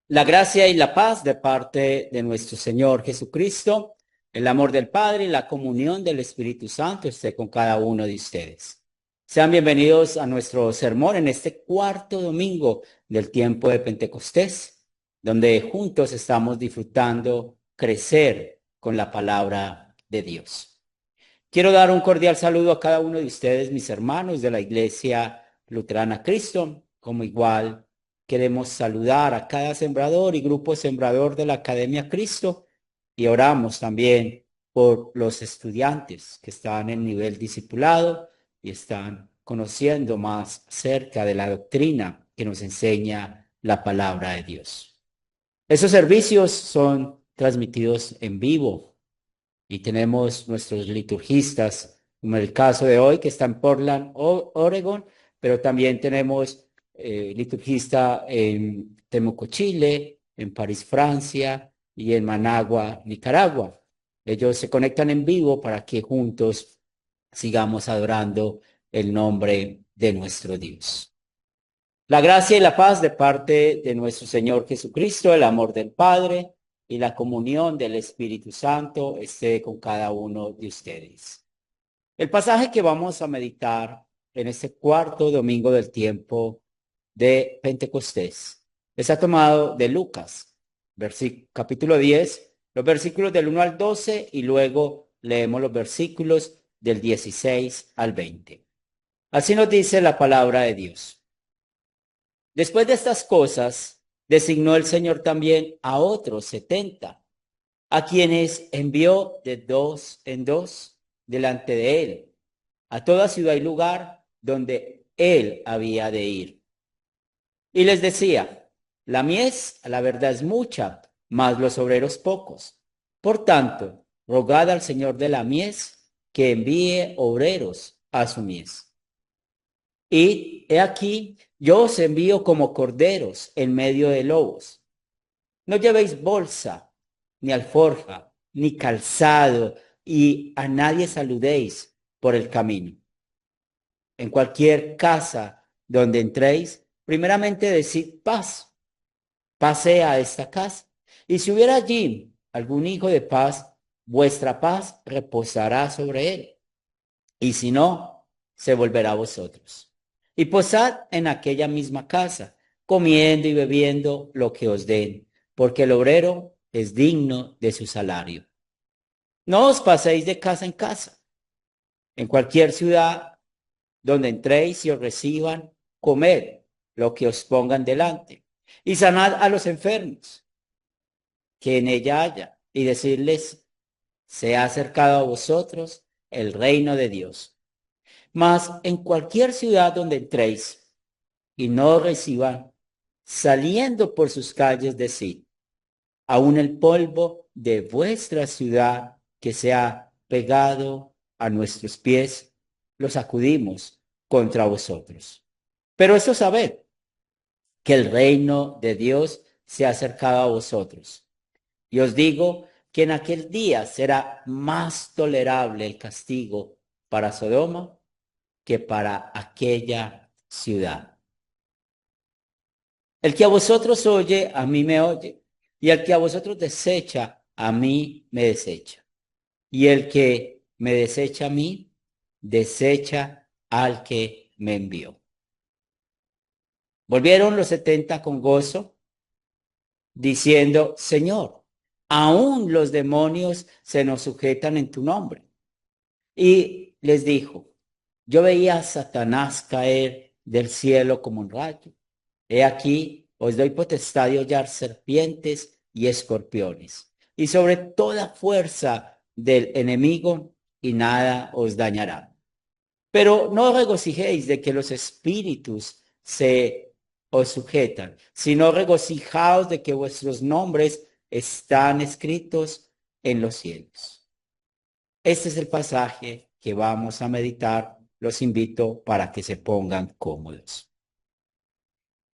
La gracia y la paz de parte de nuestro Señor Jesucristo, el amor del Padre y la comunión del Espíritu Santo esté con cada uno de ustedes. Sean bienvenidos a nuestro sermón en este cuarto domingo del tiempo de Pentecostés, donde juntos estamos disfrutando crecer con la palabra de Dios. Quiero dar un cordial saludo a cada uno de ustedes, mis hermanos de la Iglesia Luterana Cristo, como igual queremos saludar a cada sembrador y grupo sembrador de la Academia Cristo y oramos también por los estudiantes que están en nivel discipulado y están conociendo más acerca de la doctrina que nos enseña la palabra de Dios. Esos servicios son transmitidos en vivo y tenemos nuestros liturgistas, como el caso de hoy que está en Portland, Oregon, pero también tenemos liturgista en Temuco, Chile, en París, Francia y en Managua, Nicaragua. Ellos se conectan en vivo para que juntos sigamos adorando el nombre de nuestro Dios. La gracia y la paz de parte de nuestro Señor Jesucristo, el amor del Padre y la comunión del Espíritu Santo esté con cada uno de ustedes. El pasaje que vamos a meditar en este cuarto domingo del tiempo de Pentecostés está tomado de Lucas, capítulo 10, los versículos del 1 al 12 y luego leemos los versículos del 16 al 20. Así nos dice la palabra de Dios. Después de estas cosas, designó el Señor también a otros 70, a quienes envió de dos en dos delante de él, a toda ciudad y lugar donde él había de ir. Y les decía, la mies a la verdad es mucha, mas los obreros pocos. Por tanto, rogad al Señor de la mies que envíe obreros a su mies. Y he aquí, yo os envío como corderos en medio de lobos. No llevéis bolsa, ni alforja, ni calzado, y a nadie saludéis por el camino. En cualquier casa donde entréis, primeramente decid paz, pase a esta casa. Y si hubiera allí algún hijo de paz, vuestra paz reposará sobre él. Y si no, se volverá a vosotros. Y posad en aquella misma casa, comiendo y bebiendo lo que os den, porque el obrero es digno de su salario. No os paséis de casa en casa. En cualquier ciudad donde entréis y os reciban, comed lo que os pongan delante. Y sanad a los enfermos que en ella haya, y decirles, se ha acercado a vosotros el reino de Dios. Mas en cualquier ciudad donde entréis y no reciban, saliendo por sus calles, decid, aún el polvo de vuestra ciudad que se ha pegado a nuestros pies, lo sacudimos contra vosotros. Pero esto sabed, que el reino de Dios se ha acercado a vosotros. Y os digo que en aquel día será más tolerable el castigo para Sodoma que para aquella ciudad. El que a vosotros oye, a mí me oye, y el que a vosotros desecha, a mí me desecha. Y el que me desecha a mí, desecha al que me envió. Volvieron los 70 con gozo, diciendo, Señor, aún los demonios se nos sujetan en tu nombre. Y les dijo, yo veía a Satanás caer del cielo como un rayo. He aquí, os doy potestad de hollar serpientes y escorpiones, y sobre toda fuerza del enemigo, y nada os dañará. Pero no os regocijéis de que los espíritus se os sujetan, sino regocijaos de que vuestros nombres están escritos en los cielos. Este es el pasaje que vamos a meditar. Los invito para que se pongan cómodos.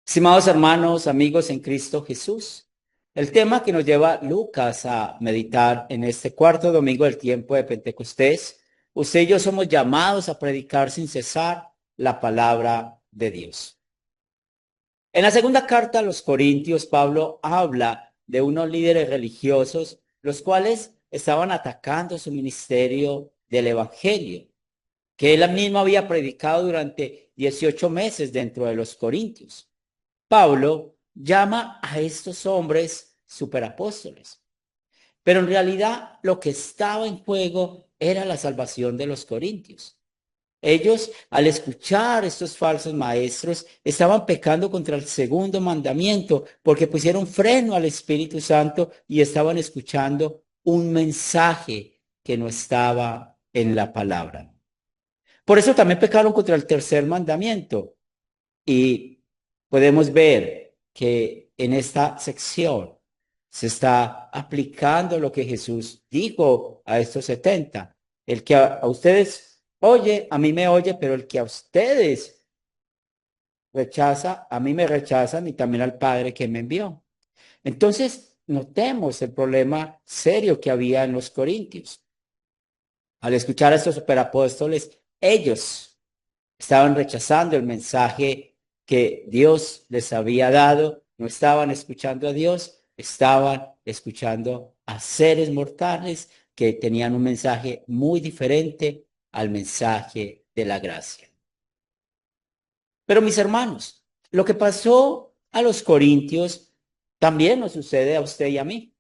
Estimados hermanos, amigos en Cristo Jesús, el tema que nos lleva Lucas a meditar en este cuarto domingo del tiempo de Pentecostés, usted y yo somos llamados a predicar sin cesar la palabra de Dios. En la segunda carta a los Corintios, Pablo habla de unos líderes religiosos, los cuales estaban atacando su ministerio del Evangelio, que él mismo había predicado durante 18 meses dentro de los Corintios. Pablo llama a estos hombres superapóstoles, pero en realidad lo que estaba en juego era la salvación de los corintios. Ellos, al escuchar estos falsos maestros, estaban pecando contra el segundo mandamiento porque pusieron freno al Espíritu Santo y estaban escuchando un mensaje que no estaba en la palabra. Por eso también pecaron contra el tercer mandamiento. Y podemos ver que en esta sección se está aplicando lo que Jesús dijo a estos 70. El que a ustedes oye, a mí me oye, pero el que a ustedes rechaza, a mí me rechazan y también al Padre que me envió. Entonces, notemos el problema serio que había en los Corintios. Al escuchar a estos superapóstoles, ellos estaban rechazando el mensaje que Dios les había dado, no estaban escuchando a Dios, estaban escuchando a seres mortales que tenían un mensaje muy diferente al mensaje de la gracia. Pero mis hermanos, lo que pasó a los corintios también nos sucede a usted y a mí.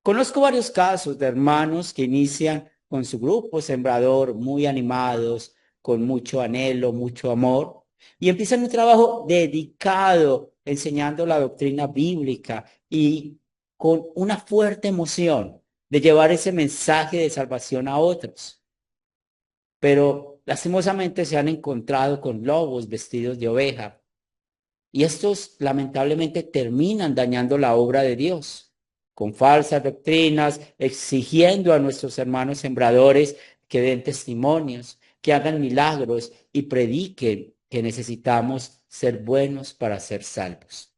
Conozco varios casos de hermanos que inician con su grupo sembrador muy animados, con mucho anhelo, mucho amor, y empiezan un trabajo dedicado enseñando la doctrina bíblica y con una fuerte emoción de llevar ese mensaje de salvación a otros. Pero lastimosamente se han encontrado con lobos vestidos de oveja y estos lamentablemente terminan dañando la obra de Dios con falsas doctrinas, exigiendo a nuestros hermanos sembradores que den testimonios, que hagan milagros y prediquen que necesitamos ser buenos para ser salvos.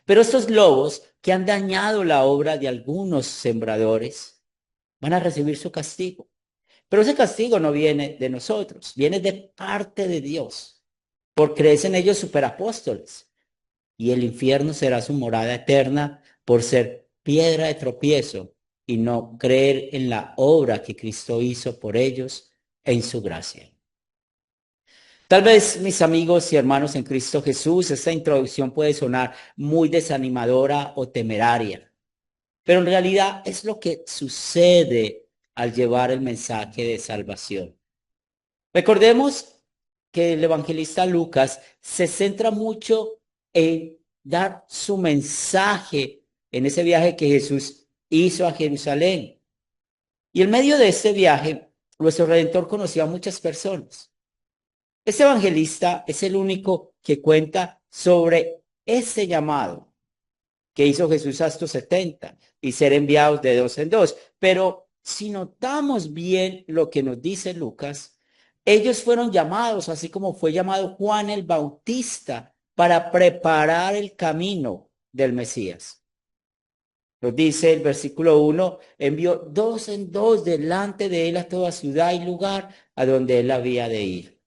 Pero estos lobos que han dañado la obra de algunos sembradores van a recibir su castigo. Pero ese castigo no viene de nosotros, viene de parte de Dios, por creer en ellos superapóstoles y el infierno será su morada eterna por ser piedra de tropiezo y no creer en la obra que Cristo hizo por ellos en su gracia. Tal vez, mis amigos y hermanos en Cristo Jesús, esta introducción puede sonar muy desanimadora o temeraria, pero en realidad es lo que sucede al llevar el mensaje de salvación. Recordemos que el evangelista Lucas se centra mucho en dar su mensaje en ese viaje que Jesús hizo a Jerusalén. Y en medio de este viaje, nuestro Redentor conoció a muchas personas. Este evangelista es el único que cuenta sobre ese llamado que hizo Jesús a estos 70 y ser enviados de dos en dos. Pero si notamos bien lo que nos dice Lucas, ellos fueron llamados, así como fue llamado Juan el Bautista, para preparar el camino del Mesías. Nos dice el versículo 1, envió dos en dos delante de él a toda ciudad y lugar a donde él había de ir.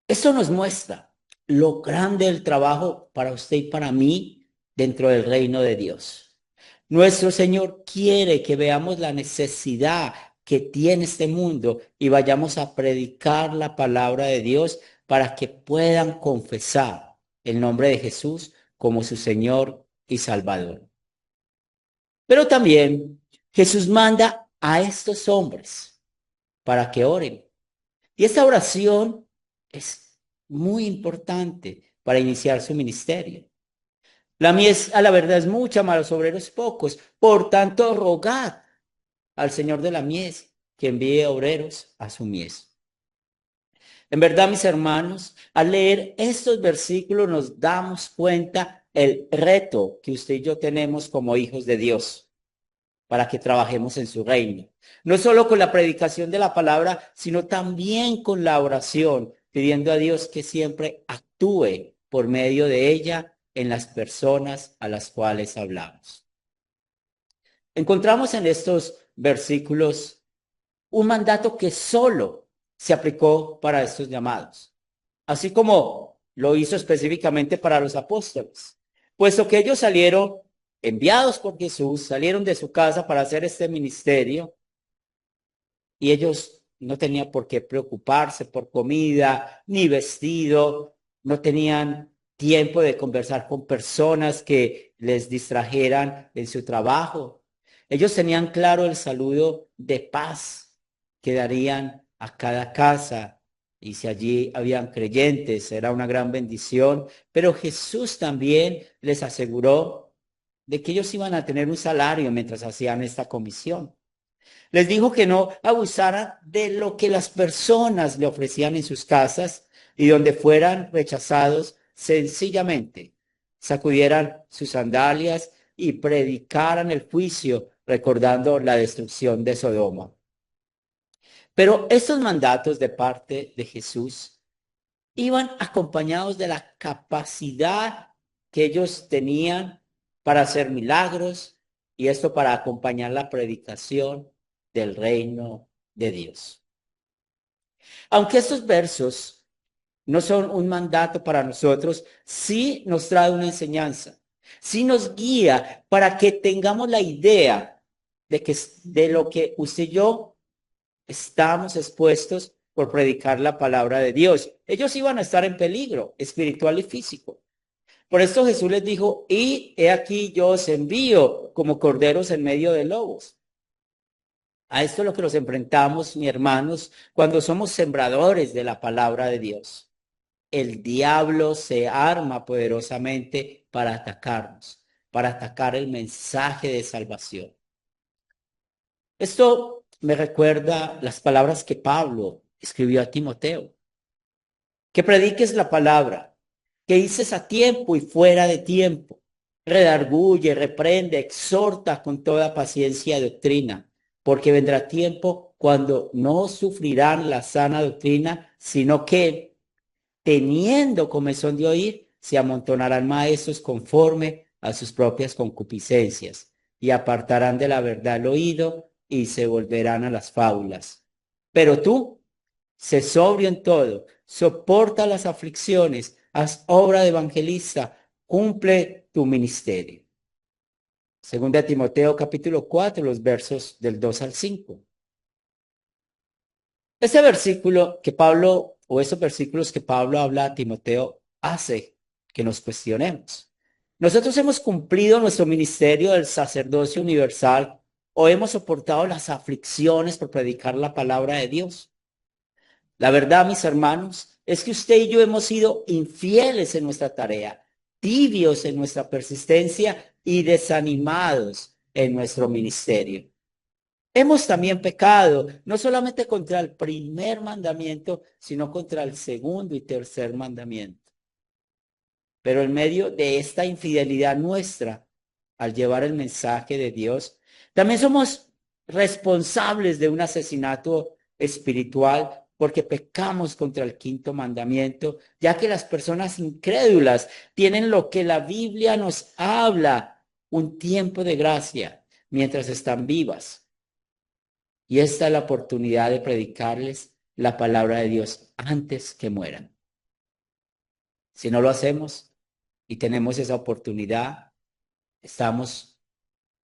Esto nos muestra lo grande del trabajo para usted y para mí dentro del reino de Dios. Nuestro Señor quiere que veamos la necesidad que tiene este mundo y vayamos a predicar la palabra de Dios para que puedan confesar el nombre de Jesús como su Señor y Salvador. Pero también Jesús manda a estos hombres para que oren. Y esta oración es muy importante para iniciar su ministerio. La mies, a la verdad, es mucha, mas los obreros pocos. Por tanto, rogad al Señor de la mies que envíe obreros a su mies. En verdad, mis hermanos, al leer estos versículos nos damos cuenta el reto que usted y yo tenemos como hijos de Dios para que trabajemos en su reino. No solo con la predicación de la palabra, sino también con la oración, pidiendo a Dios que siempre actúe por medio de ella en las personas a las cuales hablamos. Encontramos en estos versículos un mandato que solo se aplicó para estos llamados. Así como lo hizo específicamente para los apóstoles, puesto que ellos salieron enviados por Jesús, salieron de su casa para hacer este ministerio y ellos no tenían por qué preocuparse por comida ni vestido, no tenían tiempo de conversar con personas que les distrajeran en su trabajo. Ellos tenían claro el saludo de paz que darían a cada casa y si allí habían creyentes, era una gran bendición, pero Jesús también les aseguró de que ellos iban a tener un salario mientras hacían esta comisión. Les dijo que no abusaran de lo que las personas le ofrecían en sus casas y donde fueran rechazados, sencillamente sacudieran sus sandalias y predicaran el juicio, recordando la destrucción de Sodoma. Pero estos mandatos de parte de Jesús iban acompañados de la capacidad que ellos tenían para hacer milagros y esto para acompañar la predicación del reino de Dios. Aunque estos versos no son un mandato para nosotros, sí nos trae una enseñanza, sí nos guía para que tengamos la idea de lo que usted y yo estamos expuestos por predicar la palabra de Dios. Ellos iban a estar en peligro espiritual y físico. Por esto Jesús les dijo, y he aquí yo os envío como corderos en medio de lobos. A esto es lo que nos enfrentamos, mis hermanos, cuando somos sembradores de la palabra de Dios. El diablo se arma poderosamente para atacarnos, para atacar el mensaje de salvación. Esto me recuerda las palabras que Pablo escribió a Timoteo. Que prediques la palabra, que dices a tiempo y fuera de tiempo. Redarguye, reprende, exhorta con toda paciencia y doctrina, porque vendrá tiempo cuando no sufrirán la sana doctrina, sino que, teniendo comezón de oír, se amontonarán maestros conforme a sus propias concupiscencias, y apartarán de la verdad el oído, y se volverán a las fábulas. Pero tú, sé sobrio en todo, soporta las aflicciones, haz obra de evangelista, cumple tu ministerio. Segunda Timoteo capítulo 4, los versos del 2 al 5. Este versículo que Pablo, o esos versículos que Pablo habla a Timoteo, hace que nos cuestionemos. ¿Nosotros hemos cumplido nuestro ministerio del sacerdocio universal o hemos soportado las aflicciones por predicar la palabra de Dios? La verdad, mis hermanos, es que usted y yo hemos sido infieles en nuestra tarea, tibios en nuestra persistencia y desanimados en nuestro ministerio. Hemos también pecado, no solamente contra el primer mandamiento, sino contra el segundo y tercer mandamiento. Pero en medio de esta infidelidad nuestra, al llevar el mensaje de Dios, también somos responsables de un asesinato espiritual porque pecamos contra el quinto mandamiento, ya que las personas incrédulas tienen lo que la Biblia nos habla, un tiempo de gracia mientras están vivas. Y esta es la oportunidad de predicarles la palabra de Dios antes que mueran. Si no lo hacemos y tenemos esa oportunidad, estamos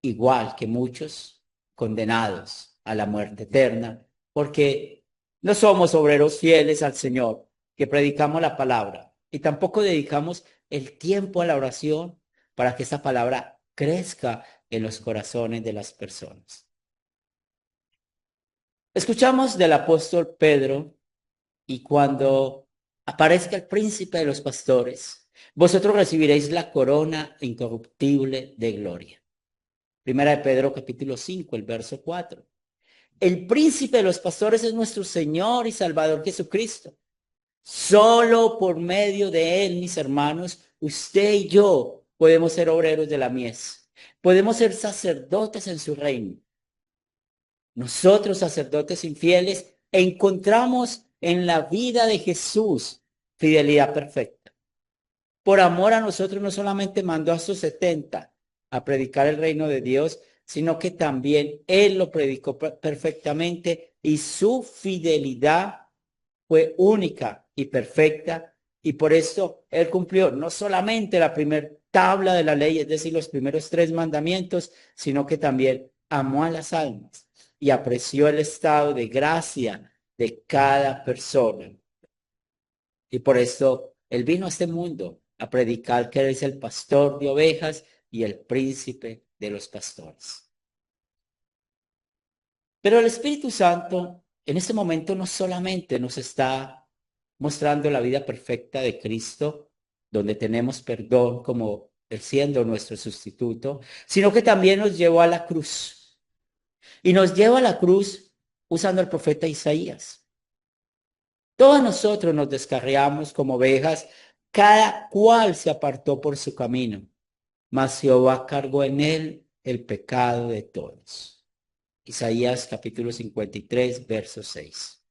igual que muchos condenados a la muerte eterna, porque no somos obreros fieles al Señor, que predicamos la palabra y tampoco dedicamos el tiempo a la oración para que esa palabra crezca en los corazones de las personas. Escuchamos del apóstol Pedro y cuando aparezca el príncipe de los pastores, vosotros recibiréis la corona incorruptible de gloria. Primera de Pedro capítulo 5, el verso 4. El príncipe de los pastores es nuestro Señor y Salvador Jesucristo. Solo por medio de Él, mis hermanos, usted y yo podemos ser obreros de la mies. Podemos ser sacerdotes en su reino. Nosotros, sacerdotes infieles, encontramos en la vida de Jesús fidelidad perfecta. Por amor a nosotros no solamente mandó a sus 70 a predicar el reino de Dios, sino que también Él lo predicó perfectamente y su fidelidad fue única y perfecta Y por esto Él cumplió no solamente la primera tabla de la ley, es decir, los primeros 3 mandamientos, sino que también amó a las almas y apreció el estado de gracia de cada persona. Y por esto Él vino a este mundo a predicar que Él es el pastor de ovejas y el príncipe de los pastores. Pero el Espíritu Santo en este momento no solamente nos está mostrando la vida perfecta de Cristo, donde tenemos perdón como Él siendo nuestro sustituto, sino que también nos llevó a la cruz. Y nos lleva a la cruz usando el profeta Isaías. Todos nosotros nos descarriamos como ovejas, cada cual se apartó por su camino, mas Jehová cargó en él el pecado de todos. Isaías capítulo 53, verso 6.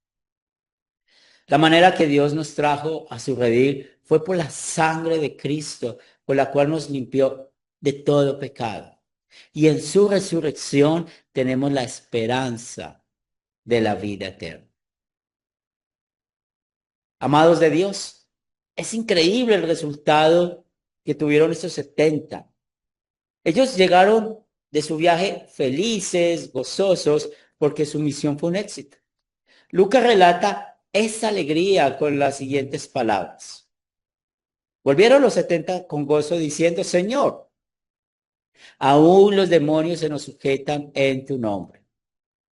La manera que Dios nos trajo a su redil fue por la sangre de Cristo, por la cual nos limpió de todo pecado. Y en su resurrección tenemos la esperanza de la vida eterna. Amados de Dios, es increíble el resultado que tuvieron estos 70. Ellos llegaron de su viaje felices, gozosos, porque su misión fue un éxito. Lucas relata esa alegría con las siguientes palabras. Volvieron los 70 con gozo diciendo, Señor, aún los demonios se nos sujetan en tu nombre.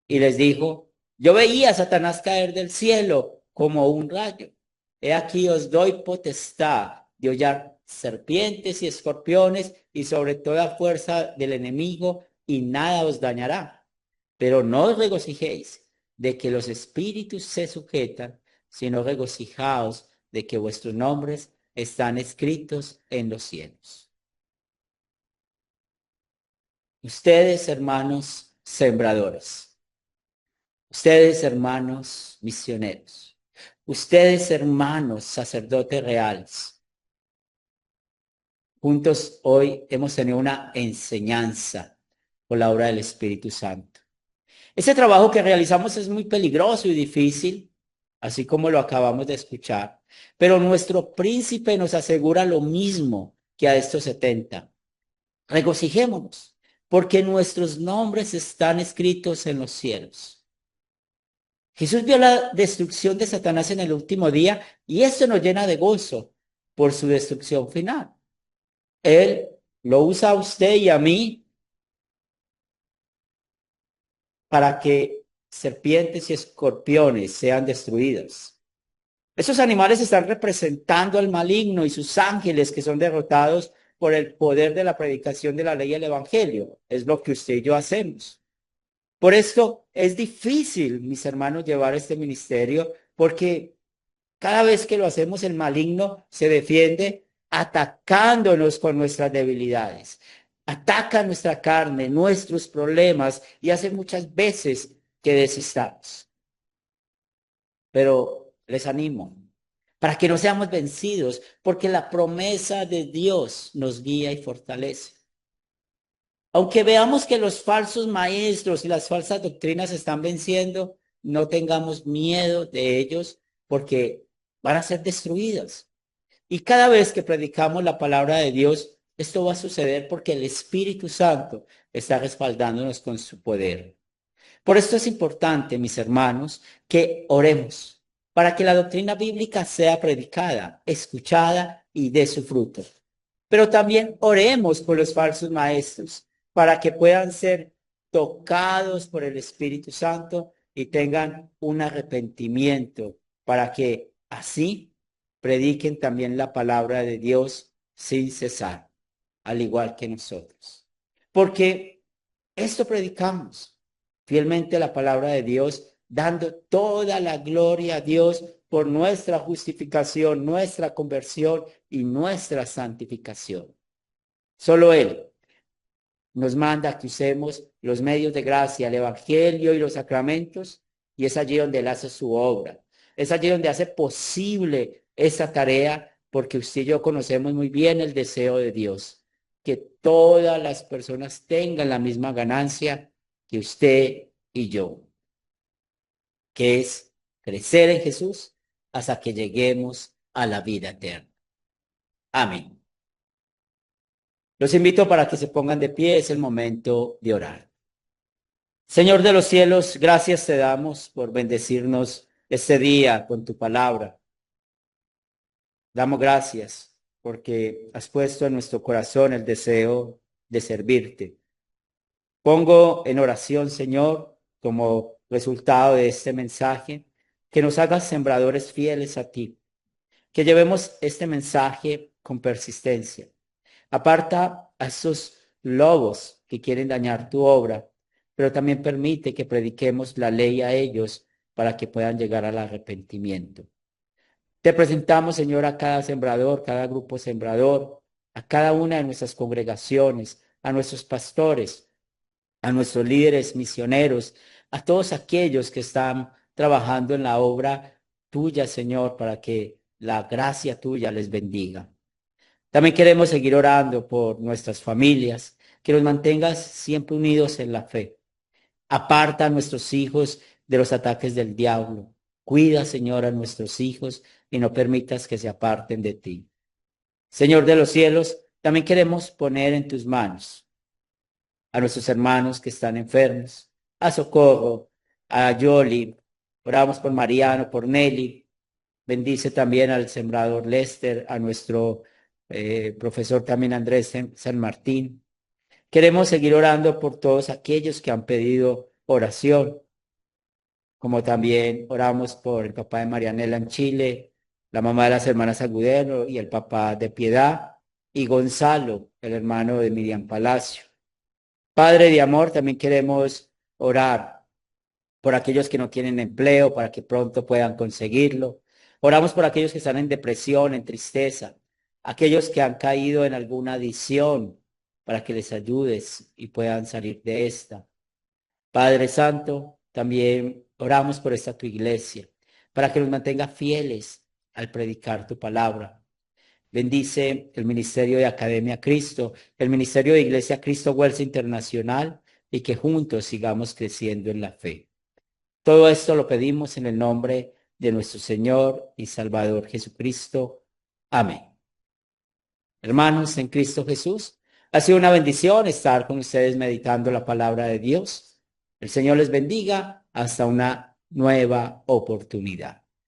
Y les dijo, yo veía a Satanás caer del cielo como un rayo. He aquí os doy potestad de hollar serpientes y escorpiones y sobre toda fuerza del enemigo y nada os dañará. Pero no os regocijéis de que los espíritus se sujetan, sino regocijaos de que vuestros nombres están escritos en los cielos. Ustedes, hermanos sembradores, ustedes, hermanos misioneros, ustedes, hermanos sacerdotes reales, juntos hoy hemos tenido una enseñanza por la obra del Espíritu Santo. Ese trabajo que realizamos es muy peligroso y difícil, así como lo acabamos de escuchar, pero nuestro príncipe nos asegura lo mismo que a estos 70. Regocijémonos, porque nuestros nombres están escritos en los cielos. Jesús vio la destrucción de Satanás en el último día y esto nos llena de gozo por su destrucción final. Él lo usa a usted y a mí para que serpientes y escorpiones sean destruidas. Esos animales están representando al maligno y sus ángeles que son derrotados por el poder de la predicación de la ley y el evangelio. Es lo que usted y yo hacemos. Por esto es difícil, mis hermanos, llevar este ministerio porque cada vez que lo hacemos el maligno se defiende atacándonos con nuestras debilidades. Ataca nuestra carne, nuestros problemas y hace muchas veces que desistamos. Pero les animo para que no seamos vencidos, porque la promesa de Dios nos guía y fortalece. Aunque veamos que los falsos maestros y las falsas doctrinas están venciendo, no tengamos miedo de ellos porque van a ser destruidas. Y cada vez que predicamos la palabra de Dios, esto va a suceder porque el Espíritu Santo está respaldándonos con su poder. Por esto es importante, mis hermanos, que oremos para que la doctrina bíblica sea predicada, escuchada y dé su fruto. Pero también oremos por los falsos maestros para que puedan ser tocados por el Espíritu Santo y tengan un arrepentimiento para que así prediquen también la palabra de Dios sin cesar, al igual que nosotros. Porque esto predicamos fielmente la palabra de Dios, dando toda la gloria a Dios por nuestra justificación, nuestra conversión y nuestra santificación. Solo Él nos manda que usemos los medios de gracia, el evangelio y los sacramentos, y es allí donde Él hace su obra. Es allí donde hace posible esa tarea, porque usted y yo conocemos muy bien el deseo de Dios, que todas las personas tengan la misma ganancia que usted y yo, que es crecer en Jesús hasta que lleguemos a la vida eterna. Amén. Los invito para que se pongan de pie, es el momento de orar. Señor de los cielos, gracias te damos por bendecirnos este día con tu palabra. Damos gracias porque has puesto en nuestro corazón el deseo de servirte. Pongo en oración, Señor, como resultado de este mensaje, que nos hagas sembradores fieles a ti, que llevemos este mensaje con persistencia. Aparta a esos lobos que quieren dañar tu obra, pero también permite que prediquemos la ley a ellos para que puedan llegar al arrepentimiento. Te presentamos, Señor, a cada sembrador, cada grupo sembrador, a cada una de nuestras congregaciones, a nuestros pastores, a nuestros líderes misioneros, a todos aquellos que están trabajando en la obra tuya, Señor, para que la gracia tuya les bendiga. También queremos seguir orando por nuestras familias, que los mantengas siempre unidos en la fe. Aparta a nuestros hijos de los ataques del diablo. Cuida, Señor, a nuestros hijos y no permitas que se aparten de ti. Señor de los cielos, también queremos poner en tus manos a nuestros hermanos que están enfermos, a Socorro, a Yoli. Oramos por Mariano, por Nelly. Bendice también al sembrador Lester, a nuestro profesor también Andrés San Martín. Queremos seguir orando por todos aquellos que han pedido oración, como también oramos por el papá de Marianela en Chile, la mamá de las hermanas Agudelo y el papá de Piedad, y Gonzalo, el hermano de Miriam Palacio. Padre de amor, también queremos orar por aquellos que no tienen empleo, para que pronto puedan conseguirlo. Oramos por aquellos que están en depresión, en tristeza, aquellos que han caído en alguna adicción, para que les ayudes y puedan salir de esta. Padre Santo, también oramos por esta tu iglesia, para que nos mantenga fieles al predicar tu palabra. Bendice el Ministerio de Academia Cristo, el Ministerio de Iglesia Cristo Huelsa Internacional, y que juntos sigamos creciendo en la fe. Todo esto lo pedimos en el nombre de nuestro Señor y Salvador Jesucristo. Amén. Hermanos en Cristo Jesús, ha sido una bendición estar con ustedes meditando la palabra de Dios. El Señor les bendiga hasta una nueva oportunidad.